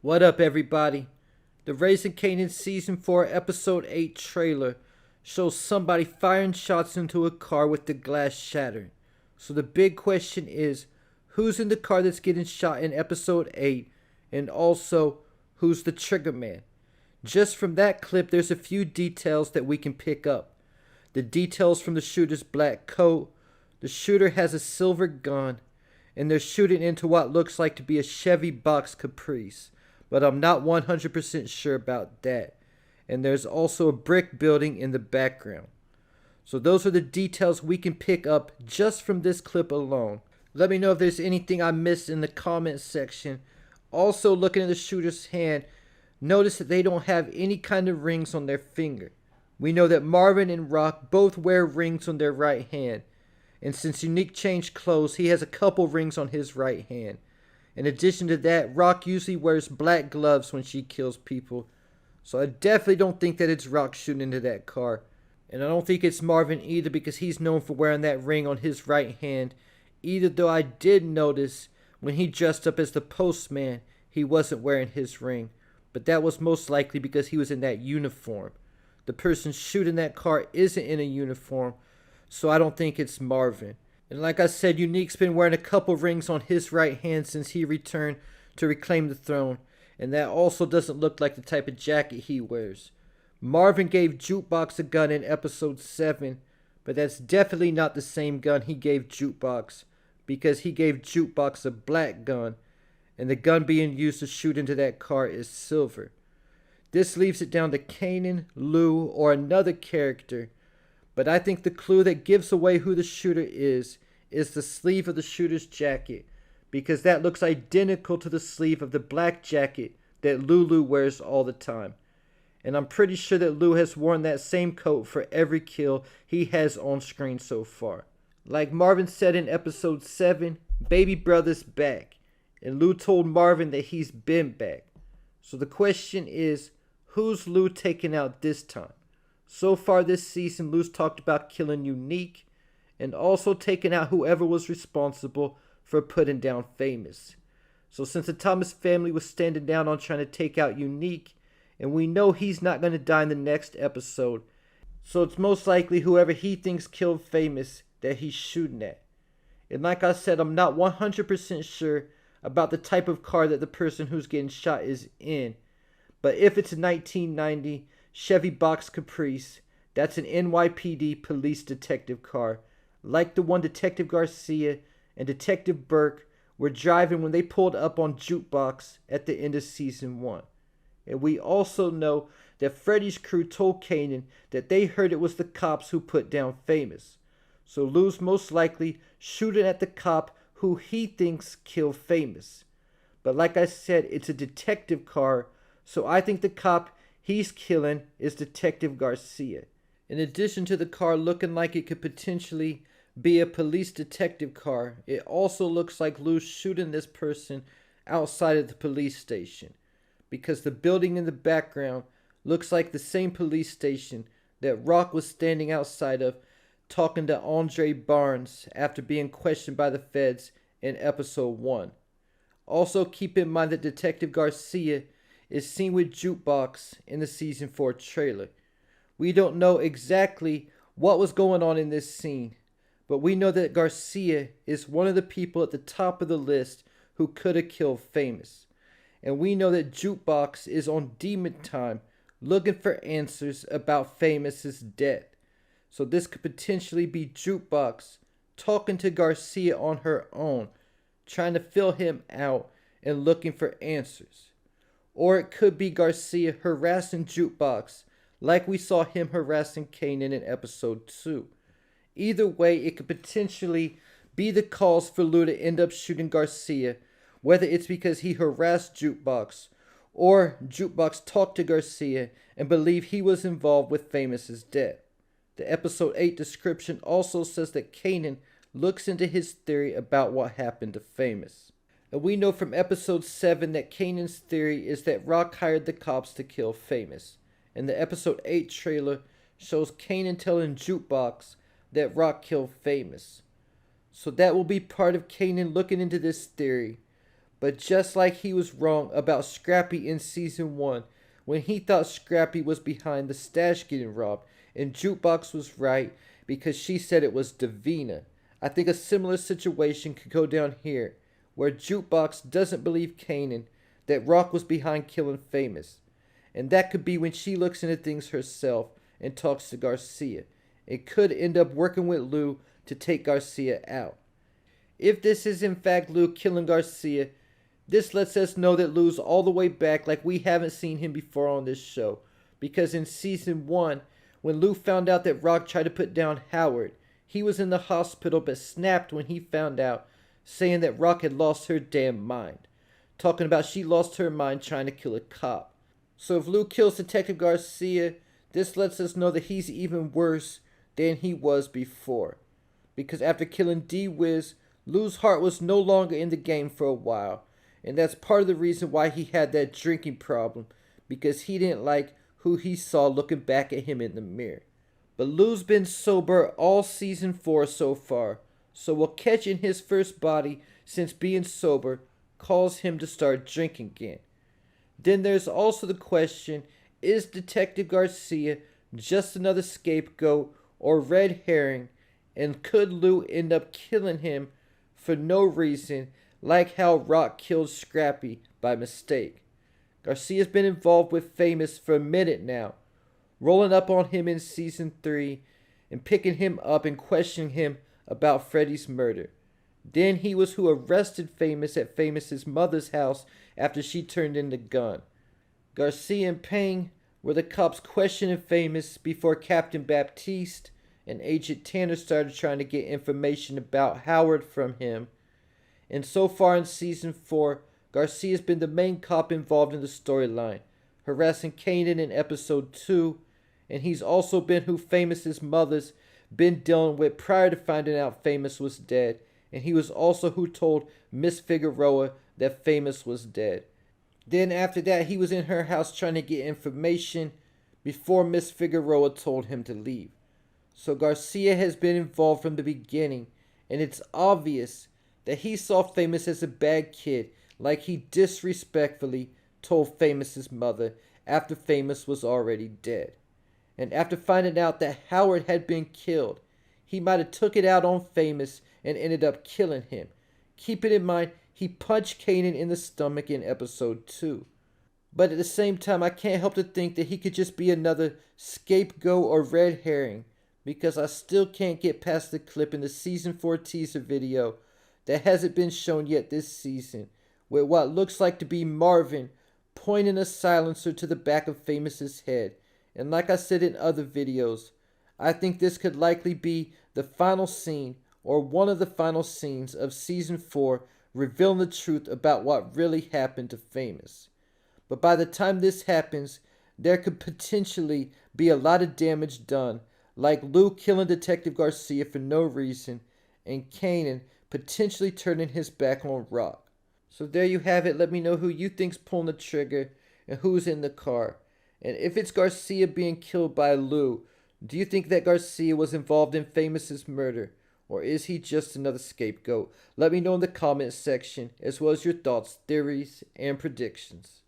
What up, everybody? The Raising Kanan Season 4 Episode 8 trailer shows somebody firing shots into a car with the glass shattered. So the big question is, who's in the car that's getting shot in Episode 8? And also, who's the trigger man? Just from that clip, there's a few details that we can pick up. The details from the shooter's black coat, the shooter has a silver gun, and they're shooting into what looks like to be a Chevy box Caprice, but I'm not 100% sure about that. And there's also a brick building in the background. So those are the details we can pick up just from this clip alone. Let me know if there's anything I missed in the comments section. Also, looking at the shooter's hand, notice that they don't have any kind of rings on their finger. We know that Marvin and Rock both wear rings on their right hand. And since Unique changed clothes, he has a couple rings on his right hand. In addition to that, Rock usually wears black gloves when she kills people. So I definitely don't think that it's Rock shooting into that car. And I don't think it's Marvin either, because he's known for wearing that ring on his right hand. Either though I did notice when he dressed up as the postman, he wasn't wearing his ring. But that was most likely because he was in that uniform. The person shooting that car isn't in a uniform, so I don't think it's Marvin. And like I said, Unique's been wearing a couple rings on his right hand since he returned to reclaim the throne. And that also doesn't look like the type of jacket he wears. Marvin gave Jukebox a gun in episode 7, but that's definitely not the same gun he gave Jukebox, because he gave Jukebox a black gun, and the gun being used to shoot into that car is silver. This leaves it down to Kanan, Lou, or another character. But I think the clue that gives away who the shooter is the sleeve of the shooter's jacket, because that looks identical to the sleeve of the black jacket that Lulu wears all the time. And I'm pretty sure that Lou has worn that same coat for every kill he has on screen so far. Like Marvin said in episode 7, baby brother's back, and Lou told Marvin that he's been back. So the question is, who's Lou taking out this time? So far this season, Lou's talked about killing Unique and also taking out whoever was responsible for putting down Famous. So since the Thomas family was standing down on trying to take out Unique, and we know he's not going to die in the next episode, so it's most likely whoever he thinks killed Famous that he's shooting at. And like I said, I'm not 100% sure about the type of car that the person who's getting shot is in. But if it's a 1990 Chevy box Caprice, that's an NYPD police detective car, like the one Detective Garcia and Detective Burke were driving when they pulled up on Jukebox at the end of season 1. And we also know that Freddy's crew told Kanan that they heard it was the cops who put down Famous. So Lou's most likely shooting at the cop who he thinks killed Famous. But like I said, it's a detective car, so I think the cop he's killing is Detective Garcia. In addition to the car looking like it could potentially be a police detective car, it also looks like Lou's shooting this person outside of the police station, because the building in the background looks like the same police station that Rock was standing outside of talking to Andre Barnes after being questioned by the feds in episode 1. Also keep in mind that Detective Garcia is seen with Jukebox in the season 4 trailer. We don't know exactly what was going on in this scene, but we know that Garcia is one of the people at the top of the list who could have killed Famous. And we know that Jukebox is on demon time looking for answers about Famous's death. So this could potentially be Jukebox talking to Garcia on her own, trying to fill him out and looking for answers. Or it could be Garcia harassing Jukebox like we saw him harassing Kanan in episode 2. Either way, it could potentially be the cause for Lou to end up shooting Garcia, whether it's because he harassed Jukebox or Jukebox talked to Garcia and believed he was involved with Famous's death. The episode 8 description also says that Kanan looks into his theory about what happened to Famous. And we know from episode 7 that Kanan's theory is that Rock hired the cops to kill Famous. And the episode 8 trailer shows Kanan telling Jukebox that Rock killed Famous. So that will be part of Kanan looking into this theory. But just like he was wrong about Scrappy in season 1, when he thought Scrappy was behind the stash getting robbed, and Jukebox was right because she said it was Davina. I think a similar situation could go down here, where Jukebox doesn't believe Kanan that Rock was behind killing Famous. And that could be when she looks into things herself and talks to Garcia. It could end up working with Lou to take Garcia out. If this is in fact Lou killing Garcia, this lets us know that Lou's all the way back like we haven't seen him before on this show. Because in season 1, when Lou found out that Rock tried to put down Howard, he was in the hospital but snapped when he found out, saying that Rock had lost her damn mind. Talking about she lost her mind trying to kill a cop. So if Lou kills Detective Garcia, this lets us know that he's even worse than he was before. Because after killing D-Wiz, Lou's heart was no longer in the game for a while. And that's part of the reason why he had that drinking problem. Because he didn't like who he saw looking back at him in the mirror. But Lou's been sober all season 4 so far. So we'll catch in his first body since being sober calls him to start drinking again. Then there's also the question, is Detective Garcia just another scapegoat or red herring, and could Lou end up killing him for no reason like how Rock killed Scrappy by mistake? Garcia's been involved with Famous for a minute now, rolling up on him in season 3 and picking him up and questioning him about Freddy's murder. Then he was who arrested Famous at Famous's mother's house after she turned in the gun. Garcia and Payne were the cops questioning Famous before Captain Baptiste and Agent Tanner started trying to get information about Howard from him. And so far in season 4, Garcia's been the main cop involved in the storyline, harassing Kanan in episode 2, and he's also been who Famous's mother's been dealing with prior to finding out Famous was dead, and he was also who told Miss Figueroa that Famous was dead. Then after that, he was in her house trying to get information before Miss Figueroa told him to leave. So Garcia has been involved from the beginning, and it's obvious that he saw Famous as a bad kid, like he disrespectfully told Famous's mother after Famous was already dead. And after finding out that Howard had been killed, he might have took it out on Famous and ended up killing him. Keeping in mind, he punched Kanan in the stomach in episode 2. But at the same time, I can't help to think that he could just be another scapegoat or red herring, because I still can't get past the clip in the season 4 teaser video that hasn't been shown yet this season, with what looks like to be Marvin pointing a silencer to the back of Famous's head. And like I said in other videos, I think this could likely be the final scene or one of the final scenes of season 4, revealing the truth about what really happened to Famous. But by the time this happens, there could potentially be a lot of damage done, like Lou killing Detective Garcia for no reason, and Kanan potentially turning his back on Rock. So there you have it. Let me know who you think's pulling the trigger and who's in the car. And if it's Garcia being killed by Lou, do you think that Garcia was involved in Famous's murder? Or is he just another scapegoat? Let me know in the comments section, as well as your thoughts, theories, and predictions.